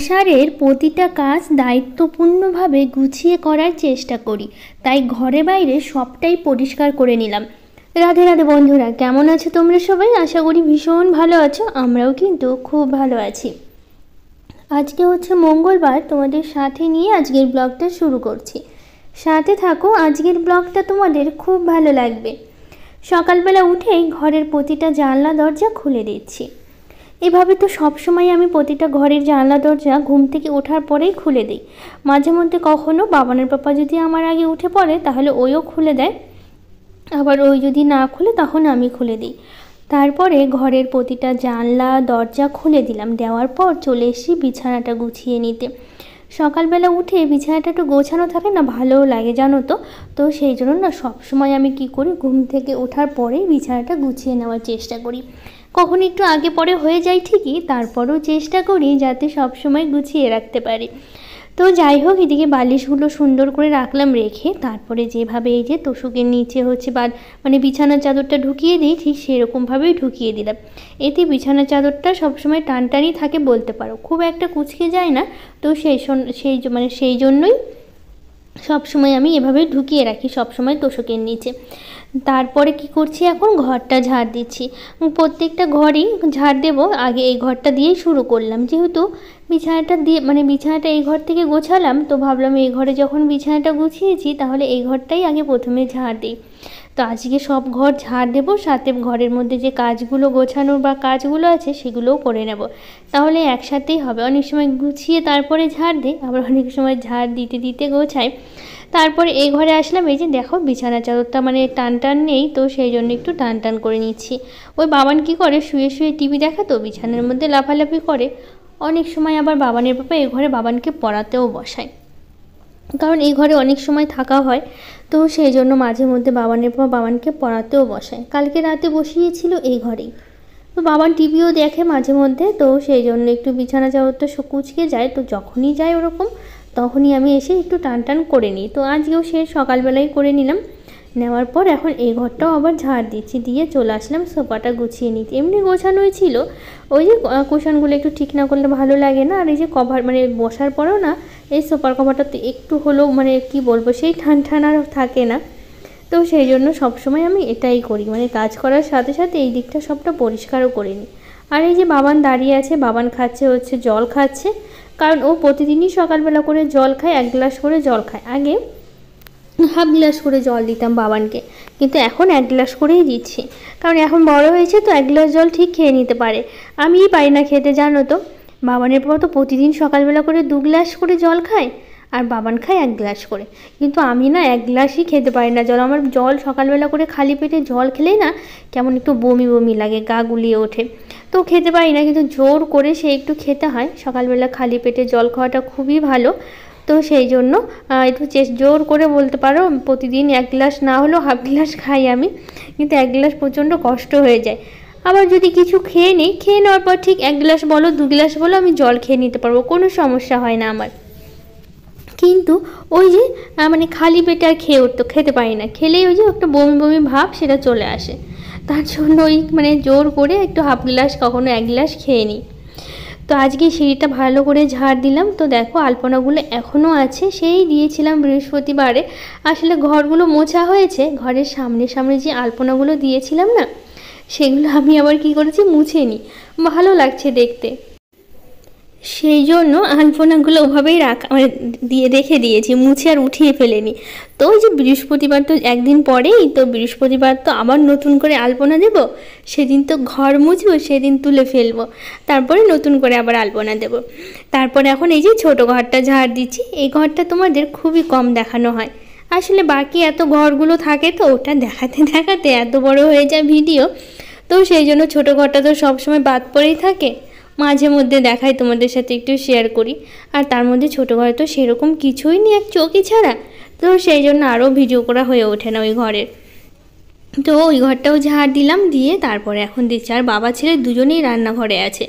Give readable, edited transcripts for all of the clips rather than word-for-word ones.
সংসারের প্রতিটা কাজ দায়িত্বপূর্ণভাবে গুছিয়ে করার চেষ্টা করি, তাই ঘরে বাইরে সবটাই পরিষ্কার করে নিলাম। রাধে রাধে বন্ধুরা, কেমন আছো তোমরা সবাই? আশা করি ভীষণ ভালো আছো। আমরাও কিন্তু খুব ভালো আছি। আজকে হচ্ছে মঙ্গলবার, তোমাদের সাথে নিয়ে আজকের ব্লগটা শুরু করছি। সাথে থাকো, আজকের ব্লগটা তোমাদের খুব ভালো লাগবে। সকালবেলা উঠেই ঘরের প্রতিটা জানলা দরজা খুলে দিচ্ছি। এভাবে তো সবসময় আমি প্রতিটা ঘরের জানলা দরজা ঘুম থেকে ওঠার পরেই খুলে দিই। মাঝে মধ্যে কখনো বাবানের পাপা যদি আমার আগে উঠে পড়ে তাহলে ওইও খুলে দেয়, আবার ওই যদি না খুলে তখন আমি খুলে দিই। তারপরে ঘরের প্রতিটা জানলা দরজা খুলে দিলাম। দেওয়ার পর চলে এসেছি বিছানাটা গুছিয়ে নিতে। সকালবেলা উঠে বিছানাটা একটু গোছানো থাকে না, ভালোও লাগে জানো তো। তো সেই জন্য না সবসময় আমি কি করি, ঘুম থেকে ওঠার পরেই বিছানাটা গুছিয়ে নেওয়ার চেষ্টা করি। কখনো একটু আগে পরে হয়ে যায় ঠিকই, তারপরেও চেষ্টা করি যাতে সবসময় গুছিয়ে রাখতে পারি। তো যাই হোক, এদিকে বালিশগুলো সুন্দর করে রাখলাম, রেখে তারপরে যেভাবে এই যে তোষকের নিচে হচ্ছে মানে বিছানার চাদরটা ঢুকিয়ে দিই, ঠিক সেরকমভাবেই ঢুকিয়ে দিলাম। এতে বিছানার চাদরটা সবসময় টানটানই থাকে বলতে পারো, খুব একটা কুঁচকে যায় না। তো সেই জন্যই সবসময় আমি এভাবে ঢুকিয়ে রাখি সবসময় তোষকের নিচে। তারপরে কি করছি, এখন ঘরটা ঝাড় দিচ্ছি। প্রত্যেকটা ঘরই ঝাড় দেবো, আগে এই ঘরটা দিয়েই শুরু করলাম। যেহেতু বিছানাটা এই ঘর থেকে গোছালাম, তো ভাবলাম এই ঘরে যখন বিছানাটা গুছিয়েছি তাহলে এই ঘরটাই আগে প্রথমে ঝাড় দিই। তো আজকে সব ঘর ঝাড় দেবো, সাথে ঘরের মধ্যে যে কাজগুলো গোছানোর বা কাজগুলো আছে সেগুলোও করে নেব, তাহলে একসাথেই হবে। অনেক সময় গুছিয়ে তারপরে ঝাড় দিই, আবার অনেক সময় ঝাড় দিতে দিতে গোছাই। তারপরে এই ঘরে আসলাম, এই যে দেখো বিছানা চাদরটা টান টান নেই, তো সেই জন্য একটু টান টান করে নিচ্ছি। ওই বাবান কি করে, শুয়ে শুয়ে টিভি দেখা, তো বিছানার মধ্যে লাফালাফি করে। অনেক সময় আবার বাবানের পাপা এই ঘরে বাবানকে পড়াতেও বসায়, কারণ এই ঘরে অনেক সময় থাকা হয়। তো সেই জন্য মাঝে মধ্যে বাবানের পাপা বাবানকে পড়াতেও বসায়। কালকে রাতে বসিয়েছিল এই ঘরেই। তো বাবান টিভিও দেখে মাঝে মধ্যে, তো সেই জন্য একটু বিছানা চাদরটা কুঁচকে যায়, তো যখনই যায় ওরকম তখনই আমি এসে একটু টান টান করে নিই। তো আজকেও সে সকালবেলায় করে নিলাম। নেওয়ার পর এখন এই ঘরটাও আবার ঝাড় দিচ্ছি, দিয়ে চলে আসলাম সোফাটা গুছিয়ে নিতে। এমনি গোছানোই ছিল, ওই যে কুশনগুলো একটু ঠিক না করলে ভালো লাগে না। আর এই যে কভার বসার পরেও না এই সোফার কভারটা তো একটু হলেও কি বলবো, সেই ঠান আর থাকে না। তো সেই জন্য সবসময় আমি এটাই করি, কাজ করার সাথে সাথে এই দিকটা সবটা পরিষ্কারও করে নিই। আর এই যে বাবান দাঁড়িয়ে আছে, বাবান খাচ্ছে হচ্ছে জল খাচ্ছে, কারণ ও প্রতিদিনই সকালবেলা করে জল খায়, 1 গ্লাস করে জল খায়। আগে হাফ গ্লাস করে জল দিতাম বাবানকে, কিন্তু এখন 1 গ্লাস করেই দিচ্ছি, কারণ এখন বড় হয়েছে তো 1 গ্লাস জল ঠিক খেয়ে নিতে পারে। আমিই পারি না খেতে, জানো তো। বাবানের পর তো প্রতিদিন সকালবেলা করে 2 গ্লাস করে জল খায়, আর বাবান খায় 1 গ্লাস করে। কিন্তু আমি না 1 গ্লাসই খেতে পারি না জল। আমার জল সকালবেলা করে খালি পেটে জল খেলেই না কেমন একটু বমি বমি লাগে, গা গুলিয়ে ওঠে, তো খেতে পারি না। কিন্তু জোর করে সে একটু খেতে হয়। সকালবেলা খালি পেটে জল খাওয়াটা খুবই ভালো। তো সেই জন্য একটু জোর করে বলতে পারো প্রতিদিন 1 গ্লাস না হলেও হাফ গ্লাস খাই আমি, কিন্তু 1 গ্লাস প্রচণ্ড কষ্ট হয়ে যায়। আবার যদি কিছু খেয়ে নিই, খেয়ে নেওয়ার পর ঠিক 1 গ্লাস বলো 2 গ্লাস বলো আমি জল খেয়ে নিতে পারবো, কোনো সমস্যা হয় না আমার। কিন্তু ওই যে খালি পেটে আর খেতে পারি না, খেলেই ওই যে একটা বমি বমি ভাব সেটা চলে আসে। তার জন্য ওই জোর করে একটু হাফ গ্লাস কখনো 1 গ্লাস খেয়ে নিই। তো আজকে সিঁড়িটা ভালো করে ঝাড় দিলাম। তো দেখো আলপনাগুলো এখনও আছে, সেই দিয়েছিলাম বৃহস্পতিবারে। আসলে ঘরগুলো মোছা হয়েছে, ঘরের সামনে সামনে যে আলপনাগুলো দিয়েছিলাম না, সেগুলো আমি আবার কি করেছি, মুছে নিই, ভালো লাগছে দেখতে। সেই জন্য আলপনাগুলো ওভাবেই রেখে দিয়েছি, মুছে আর উঠিয়ে ফেলেনি। তো ওই যে বৃহস্পতিবার তো একদিন পরেই, তো বৃহস্পতিবার তো আবার নতুন করে আলপনা দেব, সেদিন তো ঘর মুছবো, সেদিন তুলে ফেলবো, তারপরে নতুন করে আবার আলপনা দেব। তারপরে এখন এই যে ছোটো ঘরটা ঝাড় দিচ্ছি। এই ঘরটা তোমাদের খুবই কম দেখানো হয়, আসলে বাকি এত ঘরগুলো থাকে তো ওটা দেখাতে দেখাতে এত বড় হয়ে যায় ভিডিও, তো সেই জন্য ছোটো ঘরটা তো সবসময় বাদ পড়েই থাকে। মাঝে মধ্যে দেখাই তোমাদের সাথে একটু শেয়ার করি। আর তার মধ্যে ছোটো ঘরে তো সেরকম কিছুই নেই, এক চৌকি ছাড়া, তো সেই জন্য আরও ভিডিও করা হয়ে ওঠে না ওই ঘরের। তো ওই ঘরটাও ঝাড় দিলাম, দিয়ে তারপরে এখন দিচ্ছি। আর বাবা ছেলে দুজনেই রান্নাঘরে আছে,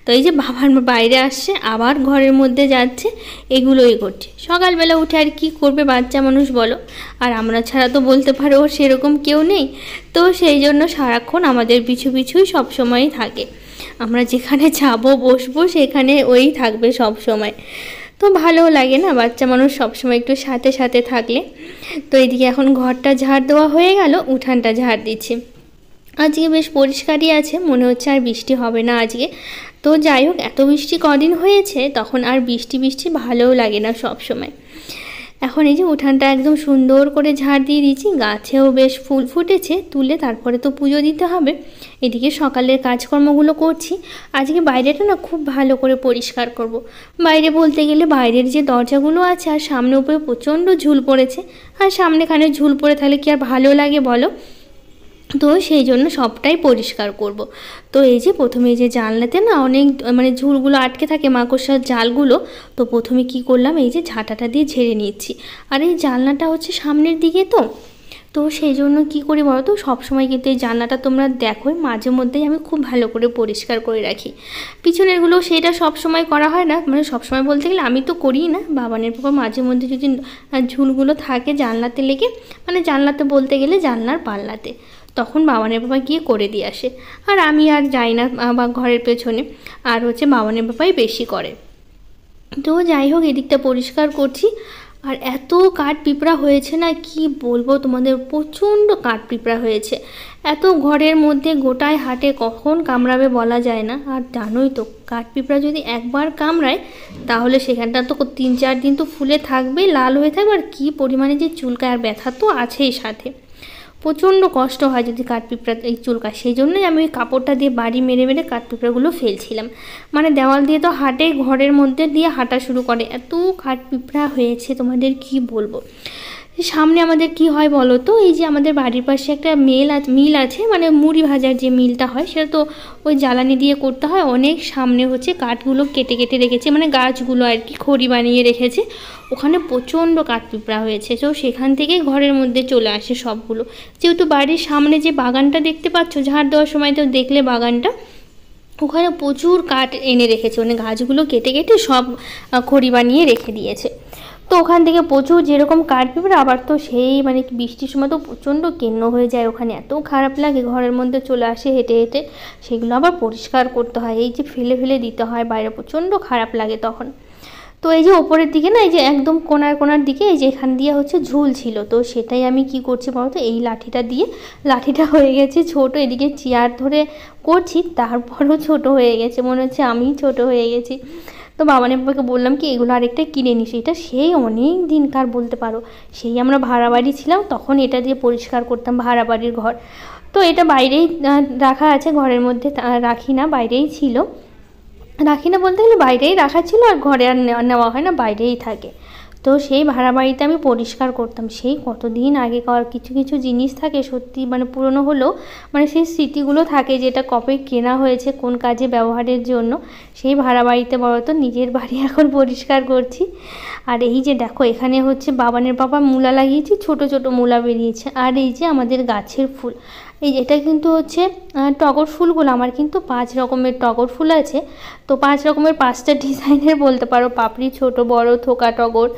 তো এই যে বাবার বাইরে আসছে আবার ঘরের মধ্যে যাচ্ছে, এগুলোই করছে। সকালবেলা উঠে আর কি করবে বাচ্চা মানুষ বলো, আর আমরা ছাড়া তো বলতে পারো ওর সেরকম কেউ নেই, তো সেই জন্য সারাক্ষণ আমাদের পিছু পিছুই সবসময়ই থাকে। আমরা যেখানে যাবো বসবো সেখানে ওই থাকবে সব সময়। তো ভালোও লাগে না, বাচ্চা মানুষ সবসময় একটু সাথে সাথে থাকলে। তো এদিকে এখন ঘরটা ঝাড় দেওয়া হয়ে গেল, উঠানটা ঝাড় দিচ্ছি। আজকে বেশ পরিষ্কারই আছে, মনে হচ্ছে আর বৃষ্টি হবে না আজকে। তো যাই হোক, এত বৃষ্টি কদিন হয়েছে, তখন আর বৃষ্টি বৃষ্টি ভালোও লাগে না সব সময়। এখন এই যে উঠানটা একদম সুন্দর করে ঝাড় দিয়ে দিয়েছি, গাছেও বেশ ফুল ফুটেছে, তুলে তারপরে তো পুজো দিতে হবে। এদিকে সকালের কাজকর্মগুলো করছি। আজকে বাইরেটা না খুব ভালো করে পরিষ্কার করব। বাইরে বলতে গেলে বাইরের যে দরজাগুলো আছে আর সামনে উপরে প্রচণ্ড ঝুল পড়েছে, আর সামনেখানে ঝুল পড়ে থাকলে কি আর ভালো লাগে বলো? তো সেই জন্য সবটাই পরিষ্কার করব। তো এই যে প্রথমে এই যে জানলাতে না অনেক মানে ঝুলগুলো আটকে থাকে, মাকড়সার জালগুলো। তো প্রথমে কি করলাম, এই যে ঝাঁটাটা দিয়ে ঝেড়ে নিচ্ছি। আর এই জানলাটা হচ্ছে সামনের দিকে, তো সেই জন্য কী করি বলো তো, সবসময় কিন্তু এই জানলাটা তোমরা দেখোই মাঝে মধ্যেই আমি খুব ভালো করে পরিষ্কার করে রাখি। পিছনেরগুলো সেটা সব সময় করা হয় না, মানে সবসময় বলতে গেলে আমি তো করি না, বাবানের পাপা মাঝে মধ্যে যদি ঝুলগুলো থাকে জানলাতে লেগে, মানে জানলাতে বলতে গেলে জানলার পাল্লাতে, তখন বাবানের বাবা গিয়ে করে দিয়ে আসে। আর আমি আর যাই না বা ঘরের পেছনে, আর হচ্ছে বাবানের বাবাই বেশি করে। তো যাই হোক, এদিকটা পরিষ্কার করছি। আর এত কাঠ পিঁপড়া হয়েছে না, কি বলবো তোমাদের, প্রচণ্ড কাঠ পিঁপড়া হয়েছে। এত ঘরের মধ্যে গোটায় হাটে কখন কামড়াবে বলা যায় না। আর জানোই তো, কাঠ পিঁপড়া যদি একবার কামড়ায় তাহলে সেখানটা তো 3-4 দিন তো ফুলে থাকবে, লাল হয়ে থাকবে, আর কী পরিমাণে যে চুলকায়, আর ব্যথা তো আছেই সাথে। প্রচণ্ড কষ্ট হয় যদি কাঠপিঁপড়া এই চুলকায়। সেই জন্যই আমি ওই কাপড়টা দিয়ে বাড়ি মেরে মেরে কাঠপিঁপড়াগুলো ফেলছিলাম। মানে দেওয়াল দিয়ে তো হাঁটে, ঘরের মধ্যে দিয়ে হাঁটা শুরু করে, এত কাঠপিঁপড়া হয়েছে তোমাদের কি বলবো। সামনে আমাদের কি হয় বলো তো, এই যে আমাদের বাড়ির পাশে একটা মিল আছে, মানে মুড়ি ভাজার যে মিলটা হয় সেটা তো ওই জ্বালানি দিয়ে করতে হয়। অনেক সামনে হচ্ছে কাঠগুলো কেটে কেটে রেখেছে, মানে গাছগুলো আর কি খড়ি বানিয়ে রেখেছে, ওখানে প্রচণ্ড কাঠপিঁপড়া হয়েছে। তো সেখান থেকেই ঘরের মধ্যে চলে আসে সবগুলো। যেহেতু বাড়ির সামনে যে বাগানটা দেখতে পাচ্ছ, ঝাড় দেওয়ার সময় তো দেখলে বাগানটা, ওখানে প্রচুর কাঠ এনে রেখেছে, মানে গাছগুলো কেটে কেটে সব খড়ি বানিয়ে রেখে দিয়েছে। তো ওখান থেকে প্রচুর যেরকম কাঠ পিঁপড়া, আবার তো সেই মানে বৃষ্টির সময় তো প্রচণ্ড কেন্ন হয়ে যায় ওখানে, এত খারাপ লাগে, ঘরের মধ্যে চলে আসে হেঁটে হেঁটে, সেগুলো আবার পরিষ্কার করতে হয়, এই যে ফেলে ফেলে দিতে হয় বাইরে, প্রচণ্ড খারাপ লাগে তখন। তো এই যে ওপরের দিকে না, এই যে একদম কোনার দিকে এই যে এখান দিয়ে হচ্ছে ঝুল ছিল, তো সেটাই আমি কি করছি বলো তো, এই লাঠিটা দিয়ে, লাঠিটা হয়ে গেছে ছোট, এদিকে চেয়ার ধরে করছি তারপরও ছোট হয়ে গেছে, মনে হচ্ছে আমিই ছোট হয়ে গেছি। তো বাবানের বাবাকে বললাম কি এগুলো আরেকটা কিনে নিস, এটা সেই অনেক দিনকার বলতে পারো, সেই আমরা ভাড়া বাড়ি ছিলাম তখন এটা দিয়ে পরিষ্কার করতাম, ভাড়া বাড়ির ঘর। তো এটা বাইরেই রাখা আছে, ঘরের মধ্যে রাখি না, বাইরেই ছিল, রাখি না বলতে গেলে বাইরেই রাখা ছিল, আর ঘরে আর নেওয়া হয় না, বাইরেই থাকে। তো সেই ভাড়া বাড়িতে আমি পরিষ্কার করতাম, সেই কতদিন আগেকার কিছু কিছু জিনিস থাকে সত্যি, মানে পুরনো হলেও মানে সেই স্মৃতিগুলো থাকে, যেটা কবে কেনা হয়েছে, কোন কাজে ব্যবহারের জন্য। সেই ভাড়া বাড়িতে বলো তো, নিজের বাড়ি এখন পরিষ্কার করছি। আর এই যে দেখো, এখানে হচ্ছে বাবানের বাবা মূলা লাগিয়েছি, ছোট ছোট মূলা বেরিয়েছে। আর এই যে আমাদের গাছের ফুল, এই এটা কিন্তু হচ্ছে টগর ফুলগুলো, আমার কিন্তু 5 রকমের টগর ফুল আছে। তো 5 রকমের 5টা ডিজাইনের বলতে পারো, পাপড়ি ছোট বড়, থোকা টগর,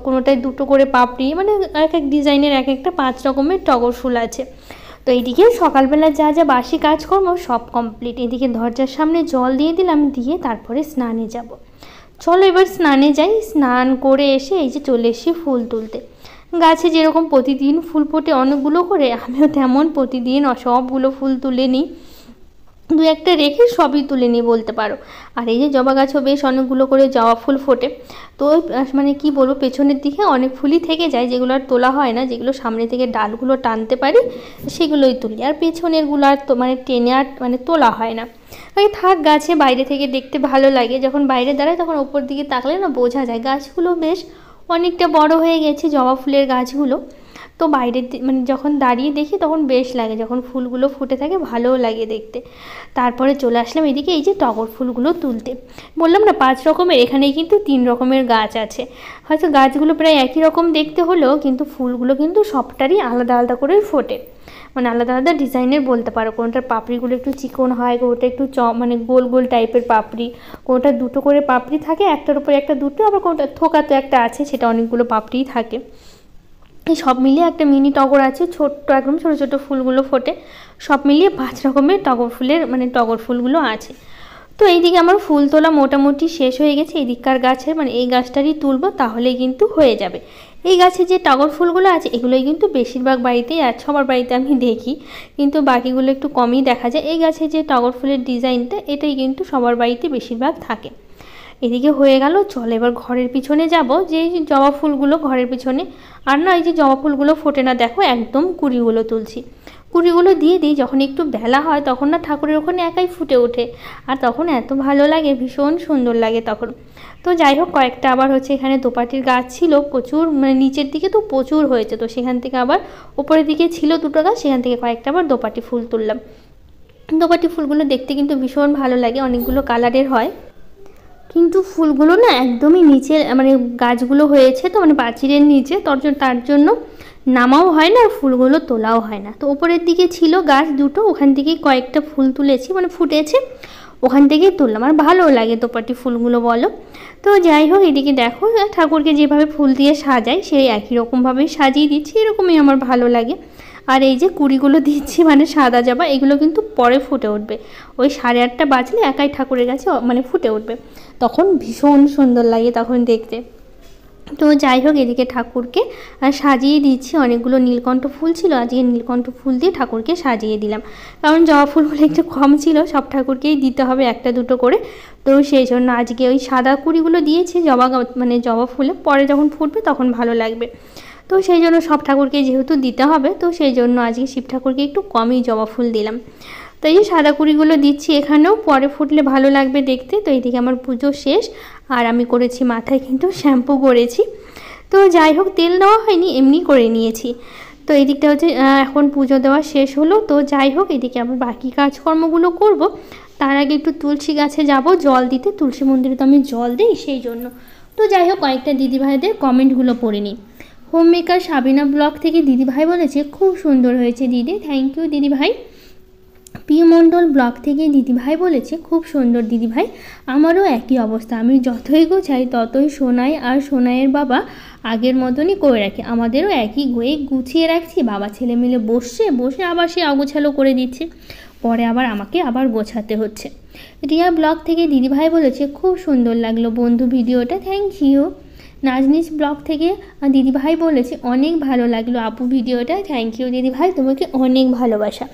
কোনোটায় 2টো করে পাপড়ি, মানে এক এক ডিজাইনের এক একটা 5 রকমের টগর ফুল আছে। তো এইদিকে সকালবেলা যা যা বাসি কাজকর্ম সব কমপ্লিট। এদিকে দরজার সামনে জল দিয়ে দিলাম, দিয়ে তারপরে স্নানে যাব। চলো এবার স্নানে যাই। স্নান করে এসে এই যে চলে এসেছি ফুল তুলতে। গাছে যেরকম প্রতিদিন ফুল ফোটে অনেকগুলো করে, আমিও তেমন প্রতিদিন সবগুলো ফুল তুলে নিই, 2-একটা রেখে সবই তুলে নিই বলতে পারো। আর এই যে জবা গাছও বেশ অনেকগুলো করে জবা ফুল ফোটে। তো মানে কি বলবো, পেছনের দিকে অনেক ফুলই থেকে যায়, যেগুলো আর তোলা হয় না, যেগুলো সামনে থেকে ডালগুলো টানতে পারি সেগুলোই তুলি, আর পেছনেরগুলো আর তো মানে টেনে আর মানে তোলা হয় না। ওই থাক, গাছে বাইরে থেকে দেখতে ভালো লাগে, যখন বাইরে দাঁড়ায় তখন ওপর দিকে তাকলে না বোঝা যায় গাছগুলো বেশ অনেকটা বড় হয়ে গেছে, জবা ফুলের গাছগুলো। তো বাইরের মানে যখন দাঁড়িয়ে দেখি তখন বেশ লাগে, যখন ফুলগুলো ফুটে থাকে ভালোও লাগে দেখতে। তারপরে চলে আসলাম এদিকে এই যে টগর ফুলগুলো তুলতে। বললাম না 5 রকমের, এখানেই কিন্তু 3 রকমের গাছ আছে। হয়তো গাছগুলো প্রায় একই রকম দেখতে হলেও কিন্তু ফুলগুলো কিন্তু সবটারই আলাদা আলাদা করে ফোটে, মানে আলাদা আলাদা ডিজাইনের বলতে পারো। কোনোটার পাপড়িগুলো একটু চিকন হয়, কোনোটা একটু মানে গোল গোল টাইপের পাপড়ি, কোনোটা 2টো করে পাপড়ি থাকে, একটার উপরে একটা 2টো, আবার কোনোটা থোকা তো একটা আছে, সেটা অনেকগুলো পাপড়িই থাকে। এই সব মিলিয়ে একটা মিনি টগর আছে, ছোট্ট একদম ছোটো ছোটো ফুলগুলো ফোটে, সব মিলিয়ে 5 রকমের টগর ফুলের মানে টগর ফুলগুলো আছে। তো এইদিকে আমার ফুল তোলা মোটামুটি শেষ হয়ে গেছে। এই দিককার গাছের মানে এই গাছটারই তুলবো, তাহলেই কিন্তু হয়ে যাবে। এই গাছে যে টগর ফুলগুলো আছে এগুলোই কিন্তু বেশিরভাগ বাড়িতেই আর সবার বাড়িতে আমি দেখি, কিন্তু বাকিগুলো একটু কমই দেখা যায়। এই গাছে যে টগর ফুলের ডিজাইনটা এটাই কিন্তু সবার বাড়িতে বেশিরভাগ থাকে। এদিকে হয়ে গেল, চল এবার ঘরের পিছনে যাব, যে জবা ফুলগুলো ঘরের পিছনে আর না, এই যে জবা ফুলগুলো ফোটে না দেখো, একদম কুড়িগুলো তুলছি। কুড়িগুলো দিয়ে দিই, যখন একটু বেলা হয় তখন না ঠাকুরের ওখানে একাই ফুটে ওঠে, আর তখন এত ভালো লাগে, ভীষণ সুন্দর লাগে তখন। তো যাই হোক, কয়েকটা আবার হচ্ছে এখানে দোপাটির গাছ ছিল প্রচুর, মানে নিচের দিকে তো প্রচুর হয়েছে, তো সেখান থেকে আবার উপরের দিকে ছিল 2টো গাছ, সেখান থেকে কয়েকটা আবার দোপাটি ফুল তুললাম। দোপাটি ফুলগুলো দেখতে কিন্তু ভীষণ ভালো লাগে, অনেকগুলো কালারের হয়, কিন্তু ফুলগুলো না একদমই নিচে মানে গাছগুলো হয়েছে তো মানে প্রাচীরের নিচে, তার জন্য নামাও হয় না আর ফুলগুলো তোলাও হয় না। তো ওপরের দিকে ছিল গাছ 2টো, ওখান থেকেই কয়েকটা ফুল তুলেছি, মানে ফুটেছে ওখান থেকেই তুললাম, আর ভালোও লাগে দোপাটি ফুলগুলো বলো। তো যাই হোক, এদিকে দেখো ঠাকুরকে যেভাবে ফুল দিয়ে সাজাই সেই একই রকমভাবেই সাজিয়ে দিচ্ছি, এরকমই আমার ভালো লাগে। আর এই যে কুড়িগুলো দিচ্ছি মানে সাদা জবা, এগুলো কিন্তু পরে ফুটে উঠবে, ওই 8:30 বাজলে একাই ঠাকুরের কাছে মানে ফুটে উঠবে, তখন ভীষণ সুন্দর লাগে তখন দেখতে। তো যাই হোক, এদিকে ঠাকুরকে সাজিয়ে দিচ্ছি, অনেকগুলো নীলকণ্ঠ ফুল ছিল, আজকে নীলকণ্ঠ ফুল দিয়ে ঠাকুরকে সাজিয়ে দিলাম, কারণ জবা ফুলগুলো একটু কম ছিল, সব ঠাকুরকেই দিতে হবে 1-2টো করে, তো সেই জন্য আজকে ওই সাদা কুড়িগুলো দিয়েছি মানে জবা ফুলে, পরে যখন ফুটবে তখন ভালো লাগবে, তো সেই জন্য সব ঠাকুরকে যেহেতু দিতে হবে, তো সেই জন্য আজকে শিব ঠাকুরকে একটু কমই জবা ফুল দিলাম। তো এই যে সাদা কুড়িগুলো দিচ্ছি এখানেও, পরে ফুটলে ভালো লাগবে দেখতে। তো এইদিকে আমার পুজো শেষ, আর আমি করেছি মাথায় কিন্তু শ্যাম্পু করেছি, তো যাই হোক তেল নেওয়া হয়নি, এমনি করে নিয়েছি। তো এই দিকটা হচ্ছে এখন পুজো দেওয়া শেষ হলো, তো যাই হোক এদিকে আবার বাকি কাজকর্মগুলো করব, তার আগে একটু তুলসী গাছে যাব জল দিতে, তুলসী মন্দিরে তো আমি জল দিই সেই জন্য। তো যাই হোক, কয়েকটা দিদিভাইদের কমেন্টগুলো পড়ে নিই। হোম মেকার সাবিনা ব্লগ থেকে দিদিভাই বলেছে খুব সুন্দর হয়েছে দিদি, থ্যাংক ইউ দিদিভাই। পি মণ্ডল ব্লগ থেকে দিদিভাই বলেছে খুব সুন্দর দিদিভাই, আমারও একই অবস্থা, আমি যতই গোছাই ততই সোনাই আর সোনাইয়ের বাবা আগের মতনই করে রাখে, আমাদেরও একই গুছিয়ে রাখছি, বাবা ছেলে মিলে বসে আবার সে অগোছালো করে দিচ্ছে, পরে আবার আমাকে আবার গোছাতে হচ্ছে। রিয়া ব্লগ থেকে দিদিভাই বলেছে খুব সুন্দর লাগলো বন্ধু ভিডিওটা, থ্যাংক ইউ। নাজনিস ব্লগ থেকে দিদিভাই বলেছে অনেক ভালো লাগলো আপু ভিডিওটা, থ্যাংক ইউ দিদিভাই, তোমাকে অনেক ভালোবাসা।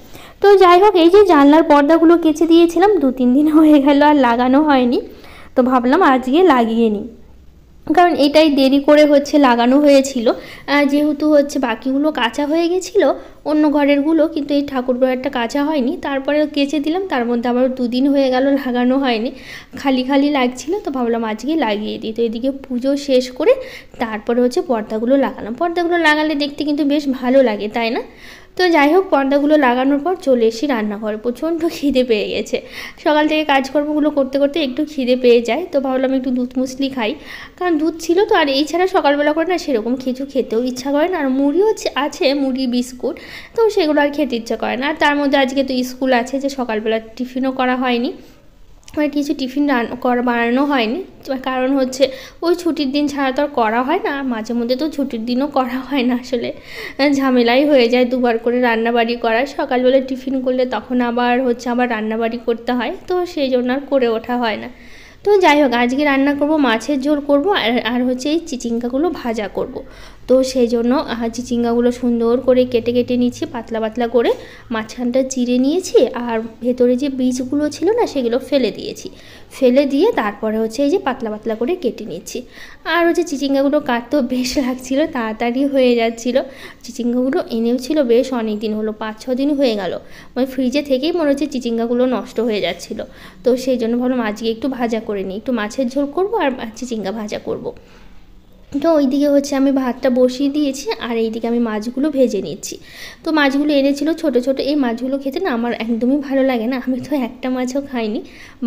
তো যাই হোক, এই যে জানলার পর্দাগুলো কেচে দিয়েছিলাম, 2-3 দিন হয়ে গেল আর লাগানো হয়নি, তো ভাবলাম আজকে লাগিয়ে নিই, কারণ এটাই দেরি করে হচ্ছে লাগানো হয়েছিল, যেহেতু হচ্ছে বাকিগুলো কাঁচা হয়ে গেছিলো অন্য ঘরেরগুলো, কিন্তু এই ঠাকুর ঘরটা কাঁচা হয়নি, তারপরে কেচে দিলাম, তার মধ্যে আবার 2 দিন হয়ে গেল লাগানো হয়নি, খালি খালি লাগছিল, তো ভাবলাম আজকে লাগিয়ে দিই। তো এদিকে পুজো শেষ করে তারপরে হচ্ছে পর্দাগুলো লাগালাম, পর্দাগুলো লাগালে দেখতে কিন্তু বেশ ভালো লাগে তাই না। তো যাই হোক, পর্দাগুলো লাগানোর পর চলে এসেছি রান্নাঘরে, প্রচণ্ড খিদে পেয়ে গেছে, সকাল থেকে কাজকর্মগুলো করতে করতে একটু খিদে পেয়ে যায়, তো ভাবলাম একটু দুধ মুসলি খাই, কারণ দুধ ছিল তো, আর এই ছাড়া সকালবেলা করে না সেরকম কিছু খেতেও ইচ্ছা করে না, আর মুড়িও আছে মুড়ি বিস্কুট, তো সেগুলো আর খেতে ইচ্ছা করে না, আর তার মধ্যে আজকে তো স্কুল আছে, যে সকালবেলা টিফিনও করা হয়নি, মানে কিছু টিফিন বানানো হয়নি, কারণ হচ্ছে ওই ছুটির দিন ছাড়া তো আর করা হয় না, মাঝে মধ্যে তো ছুটির দিনও করা হয় না, আসলে ঝামেলাই হয়ে যায় 2বার করে রান্নাবাড়ি করা, সকালবেলা টিফিন করলে তখন আবার হচ্ছে আবার রান্নাবাড়ি করতে হয়, তো সেই জন্য আর করে ওঠা হয় না। তো যাই হোক, আজকে রান্না করব মাছের ঝোল করব, আর হচ্ছে এই চিচিঙ্গাগুলো ভাজা করব, তো সেই জন্য চিচিঙ্গাগুলো সুন্দর করে কেটে কেটে নিচ্ছি পাতলা পাতলা করে, মাঝখানটা চিড়ে নিয়েছি, আর ভেতরে যে বীজগুলো ছিল না সেগুলো ফেলে দিয়ে তারপরে হচ্ছে এই যে পাতলা পাতলা করে কেটে নিচ্ছি। আর হচ্ছে চিচিঙ্গাগুলো কাটতেও বেশ লাগছিলো, তাড়াতাড়ি হয়ে যাচ্ছিলো, চিচিঙ্গাগুলো এনেও ছিল বেশ অনেক দিন হলো, 5-6 দিন হয়ে গেল, মানে ফ্রিজে থেকেই মনে হচ্ছে চিচিঙ্গাগুলো নষ্ট হয়ে যাচ্ছিলো, তো সেই জন্য ভাবলাম আজকে একটু ভাজা করে নিই, একটু মাছের ঝোল করব আর চিচিঙ্গা ভাজা করব। তো ওইদিকে হচ্ছে আমি ভাতটা বসিয়ে দিয়েছি, আর এইদিকে আমি মাছগুলো ভেজে নিচ্ছি। তো মাছগুলো এনেছিল ছোট ছোট, এই মাছগুলো খেতে না আমার একদমই ভালো লাগে না, আমি তো একটা মাছও খাইনি,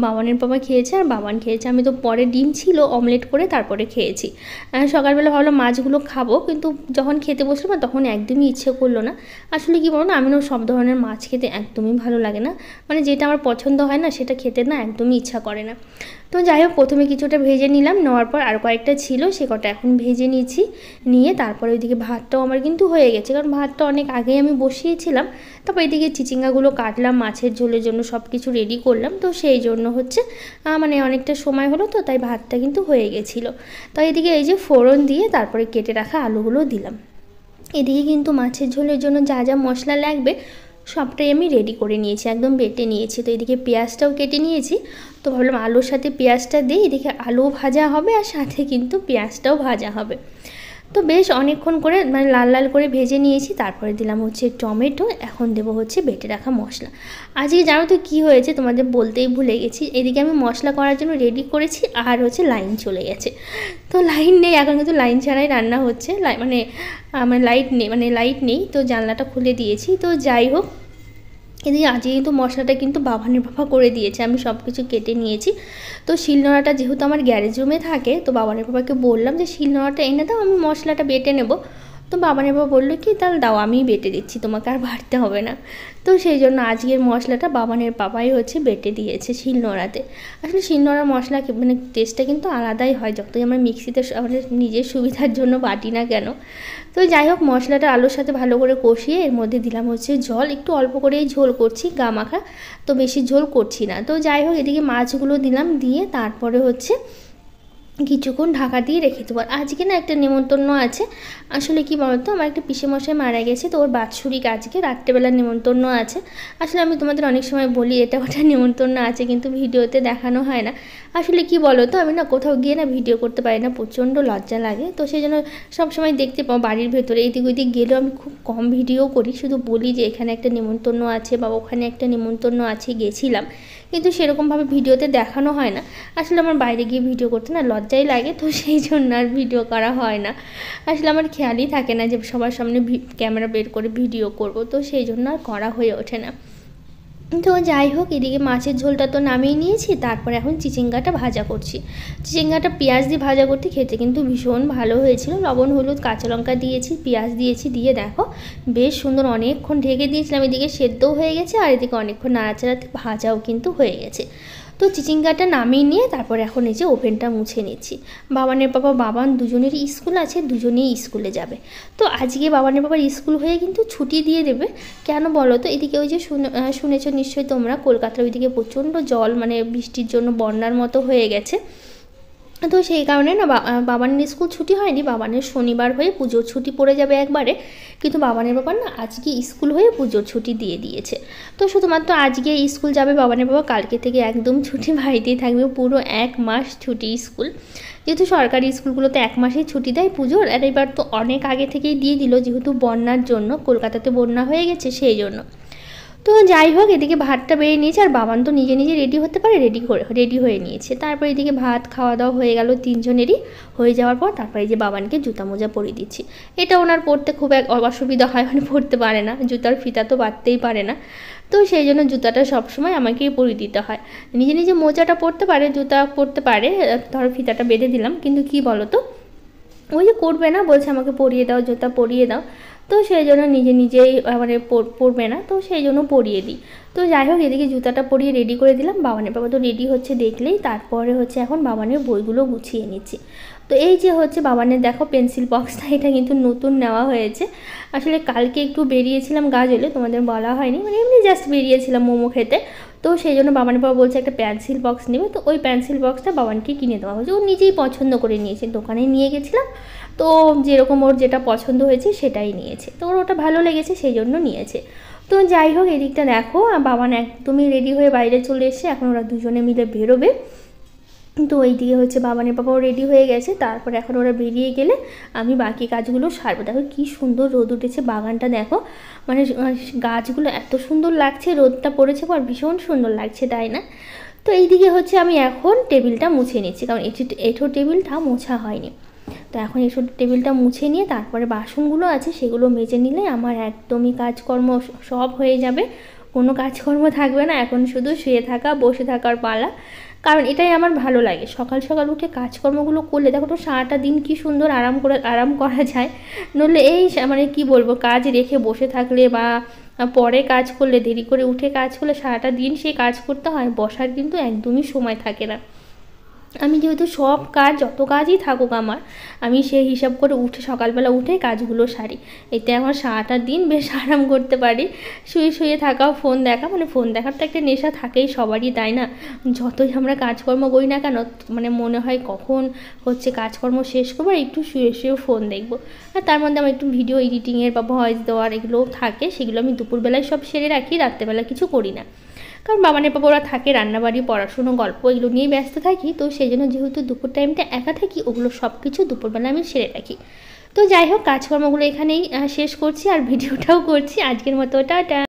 বাবানের বাবা খেয়েছে আর বাবান খেয়েছে, আমি তো পরে ডিম ছিল অমলেট করে তারপরে খেয়েছি। সকালবেলা ভাবলাম মাছগুলো খাবো, কিন্তু যখন খেতে বসলাম না তখন একদমই ইচ্ছে করলো না, আসলে কি বলো না, আমি না সব ধরনের মাছ খেতে একদমই ভালো লাগে না, মানে যেটা আমার পছন্দ হয় না সেটা খেতে না একদমই ইচ্ছা করে না। তো যাই হোক প্রথমে কিছুটা ভেজে নিলাম, নেওয়ার পর আর কয়েকটা ছিল সে কটা এখন ভেজে নিয়েছি, নিয়ে তারপরে ওইদিকে ভাতটাও আমার কিন্তু হয়ে গেছে, কারণ ভাতটা অনেক আগেই আমি বসিয়েছিলাম। তারপর এদিকে চিচিঙ্গাগুলো কাটলাম, মাছের ঝোলের জন্য সব কিছু রেডি করলাম, তো সেই জন্য হচ্ছে মানে অনেকটা সময় হলো, তো তাই ভাতটা কিন্তু হয়ে গেছিলো। তো এদিকে এই যে ফোড়ন দিয়ে তারপরে কেটে রাখা আলুগুলো দিলাম। এদিকে কিন্তু মাছের ঝোলের জন্য যা যা মশলা লাগবে সবটাই আমি রেডি করে নিয়েছি, একদম বেটে নিয়েছি। তো এদিকে পেঁয়াজটাও কেটে নিয়েছি, তো ভাবলাম আলুর সাথে পেঁয়াজটা দিয়ে এদিকে আলুও ভাজা হবে আর সাথে কিন্তু পেঁয়াজটাও ভাজা হবে। তো বেশ অনেকক্ষণ করে মানে লাল লাল করে ভেজে নিয়েছি, তারপরে দিলাম হচ্ছে টমেটো, এখন দেবো হচ্ছে বেটে রাখা মশলা। আজকে জানো তো কী হয়েছে, তোমাদের বলতেই ভুলে গেছি, এদিকে আমি মশলা করার জন্য রেডি করেছি আর হচ্ছে লাইন চলে গেছে। তো লাইন নেই এখন, কিন্তু লাইন ছাড়াই রান্না হচ্ছে, মানে লাইট নেই, তো জানলাটা খুলে দিয়েছি। তো যাই হোক, এদিকে আজকে কিন্তু মশলাটা কিন্তু বাবানের বাবা করে দিয়েছে, আমি সব কিছু কেটে নিয়েছি। তো শিলনোড়াটা যেহেতু আমার গ্যারেজ রুমে থাকে, তো বাবানের বাবাকে বললাম যে শিলনোড়াটা এনে দাও, আমি মশলাটা বেটে নেব। তো বাবানের বাবা বললো কি তাহলে দাও আমিই বেটে দিচ্ছি, তোমাকে আর বাটতে হবে না। তো সেই জন্য আজকের মশলাটা বাবানের বাবাই হচ্ছে বেটে দিয়েছে শিলনোড়াতে। আসলে শিলনোড়ার মশলা মানে টেস্টটা কিন্তু আলাদাই হয়, যতই আমরা মিক্সিতে আমাদের নিজের সুবিধার জন্য বাটি না কেন। তো যাই হোক, মশলাটা আলুর সাথে ভালো করে কষিয়ে এর মধ্যে দিলাম হচ্ছে জল, একটু অল্প করেই ঝোল করছি, গা মাখা, তো বেশি ঝোল করছি না। তো যাই হোক, এদিকে মাছগুলো দিলাম, দিয়ে তারপরে হচ্ছে কিছুক্ষণ ঢাকা দিয়ে রেখে দেবো। আজকে না একটা নেমন্তন্ন আছে, আসলে কি বলতো আমার একটা পিসেমশাই মারা গেছে, তো ওর বাৎসরিক আজকে রাত্রেবেলা নেমন্তন্ন আছে। আসলে আমি তোমাদের অনেক সময় বলি এটা ওটা নেমন্তন্ন আছে, কিন্তু ভিডিওতে দেখানো হয় না। আসলে কি বলো তো, আমি না কোথাও গিয়ে না ভিডিও করতে পারি না, প্রচণ্ড লজ্জা লাগে। তো সেই জন্য সবসময় দেখতে পাও বাড়ির ভেতরে এদিক ওইদিক গেলেও আমি খুব কম ভিডিও করি, শুধু বলি যে এখানে একটা নেমন্তন্ন আছে বা ওখানে একটা নেমন্তন্ন আছে, গেছিলাম, কিন্তু সেরকমভাবে ভিডিওতে দেখানো হয় না। আসলে আমার বাইরে গিয়ে ভিডিও করতে না লজ্জাই লাগে, তো সেই জন্য আর ভিডিও করা হয় না। আসলে আমার খেয়ালই থাকে না যে সবার সামনে ক্যামেরা বের করে ভিডিও করব, তো সেই জন্য আর করা হয়ে ওঠে না। তো যাই হোক, এদিকে মাছের ঝোলটা তো নামিয়ে নিয়েছি, তারপর এখন চিচিঙ্গাটা ভাজা করছি। চিচিঙ্গাটা পেঁয়াজ দিয়ে ভাজা করতে খেতে কিন্তু ভীষণ ভালো হয়েছিল, লবণ হলুদ কাঁচা লঙ্কা দিয়েছি, পেঁয়াজ দিয়েছি, দিয়ে দেখো বেশ সুন্দর অনেকক্ষণ ঢেকে দিয়েছিলাম, এদিকে সেদ্ধও হয়ে গেছে আর এদিকে অনেকক্ষণ নাড়াচাড়াতে ভাজাও কিন্তু হয়ে গেছে। তো চিচিঙ্গাটা নামিয়ে নিয়ে তারপর এখন এই যে ওভেনটা মুছে নিচ্ছি। বাবানের বাবান দুজনেরই স্কুল আছে, দুজনেই স্কুলে যাবে। তো আজকে বাবানের বাবার স্কুল হয়ে কিন্তু ছুটি দিয়ে দেবে, কেন বলো তো, এদিকে ওই যে শুনেছো নিশ্চয়ই তোমরা, কলকাতার ওইদিকে প্রচণ্ড জল, মানে বৃষ্টির জন্য বন্যার মতো হয়ে গেছে। তো সেই কারণে না বাবানের স্কুল ছুটি হয়নি, বাবানের শনিবার হয়ে পুজোর ছুটি পড়ে যাবে একবারে, কিন্তু বাবানের বাবা না আজকে স্কুল হয়ে পুজোর ছুটি দিয়ে দিয়েছে। তো শুধুমাত্র আজকে স্কুল যাবে বাবানের বাবা, কালকে থেকে একদম ছুটি, বাড়িতেই থাকবে পুরো 1 মাস ছুটি স্কুল, যেহেতু সরকারি স্কুলগুলোতে 1 মাসেই ছুটি দেয় পুজোর, আর এবার তো অনেক আগে থেকেই দিয়ে দিল, যেহেতু বন্যার জন্য, কলকাতাতে বন্যা হয়ে গেছে সেই জন্য। তো যাই হোক, এদিকে ভাতটা বেড়ে নিয়েছে আর বাবান তো নিজে নিজে রেডি হতে পারে, রেডি হয়ে নিয়েছে। তারপর এদিকে ভাত খাওয়া দাওয়া হয়ে গেল তিনজনেরই, হয়ে যাওয়ার পর তারপরে এই যে বাবানকে জুতা মোজা পরিয়ে দিচ্ছি। এটা ওনার পরতে খুব অসুবিধা হয়, মানে পরতে পারে না, জুতার ফিতা তো বাঁধতেই পারে না, তো সেই জন্য জুতাটা সবসময় আমাকেই পরিয়ে দিতে হয়। নিজে নিজে মোজাটা পরতে পারে, জুতা পরতে পারে, ধরো ফিতাটা বেঁধে দিলাম, কিন্তু কি বলো তো, ওই যে করবে না, বলছে আমাকে পরিয়ে দাও, জুতা পরিয়ে দাও, তো সেই জন্য নিজে নিজেই মানে পরবে না, তো সেই জন্য পরিয়ে দিই। তো যাই হোক, এদিকে জুতাটা পরিয়ে রেডি করে দিলাম, বাবানের বাবা তো রেডি হচ্ছে দেখলেই, তারপরে হচ্ছে এখন বাবানের বইগুলো গুছিয়ে নিচ্ছি। তো এই যে হচ্ছে বাবানের দেখো পেন্সিল বক্সটা, এটা কিন্তু নতুন নেওয়া হয়েছে। আসলে কালকে একটু বেরিয়েছিলাম গাজলে, তোমাদের বলা হয়নি, মানে এমনি জাস্ট বেরিয়েছিলাম মোমো খেতে, তো সেই জন্য বাবানের বাবা বলছে একটা পেন্সিল বক্স নেবে, তো ওই পেন্সিল বক্সটা বাবানকে কিনে দেওয়া হয়েছে, ও নিজেই পছন্দ করে নিয়েছে, দোকানে নিয়ে গেছিলাম, তো যেরকম ওর যেটা পছন্দ হয়েছে সেটাই নিয়েছে, তো ওর ওটা ভালো লেগেছে সেই জন্য নিয়েছে। তো যাই হোক, এদিকটা দেখো বাবান একদমই রেডি হয়ে বাইরে চলে এসেছে, এখন ওরা দুজনে মিলে বেরোবে। তো এইদিকে হচ্ছে বাবানের বাবাও রেডি হয়ে গেছে, তারপর এখন ওরা বেরিয়ে গেলে আমি বাকি কাজগুলো সারবো। দেখো কী সুন্দর রোদ উঠেছে, বাগানটা দেখো, মানে গাছগুলো এত সুন্দর লাগছে, রোদটা পড়েছে পর ভীষণ সুন্দর লাগছে, তাই না? তো এইদিকে হচ্ছে আমি এখন টেবিলটা মুছে নিচ্ছি, কারণ এঁঠো টেবিলটা মোছা হয়নি। তো এখন এসব টেবিলটা মুছে নিয়ে তারপরে বাসনগুলো আছে সেগুলো মেজে নিলে আমার একদমই কাজকর্ম সব হয়ে যাবে, কোনো কাজকর্ম থাকবে না, এখন শুধু শুয়ে থাকা বসে থাকার পালা। কারণ এটাই আমার ভালো লাগে, সকাল সকাল উঠে কাজকর্মগুলো করলে দেখো তো সারাটা দিন কি সুন্দর আরাম করা যায়। নইলে এই মানে কি বলবো, কাজ রেখে বসে থাকলে বা পরে কাজ করলে, দেরি করে উঠে কাজ করলে সারাটা দিন সেই কাজ করতে হয়, বসার কিন্তু একদমই সময় থাকে না। আমি যেহেতু সব কাজ যত কাজই থাকুক আমার, আমি সেই হিসাব করে উঠে সকালবেলা উঠে কাজগুলো সারি। এতে আমার সারাটা দিন বেশ আরাম করতে পারি। শুয়ে শুয়ে থাকাও, ফোন দেখা, মানে ফোন দেখার তো একটা নেশা থাকেই সবারই, তাই না? যতই আমরা কাজকর্ম করি না কেন, মানে মনে হয় কখন হচ্ছে কাজকর্ম শেষ করবো আর একটু শুয়ে শুয়ে ফোন দেখবো। আর তার মধ্যে আমার একটু ভিডিও এডিটিংয়ের বা ভয়েস দেওয়ার এগুলোও থাকে, সেগুলো আমি দুপুরবেলায় সব সেরে রাখি, রাত্রেবেলা কিছু করি না। কারণ বাবানের পাপা ওরা থাকে, রান্নাবাড়ি, পড়াশুনো, গল্প এগুলো নিয়েই ব্যস্ত থাকি। তো সেই জন্য যেহেতু দুপুর টাইমটা একা থাকি, ওগুলো সব কিছু দুপুরবেলা আমি সেরে রাখি। তো যাই হোক, কাজকর্মগুলো এখানেই শেষ করছি আর ভিডিওটাও করছি। আজকের মতো টাটা।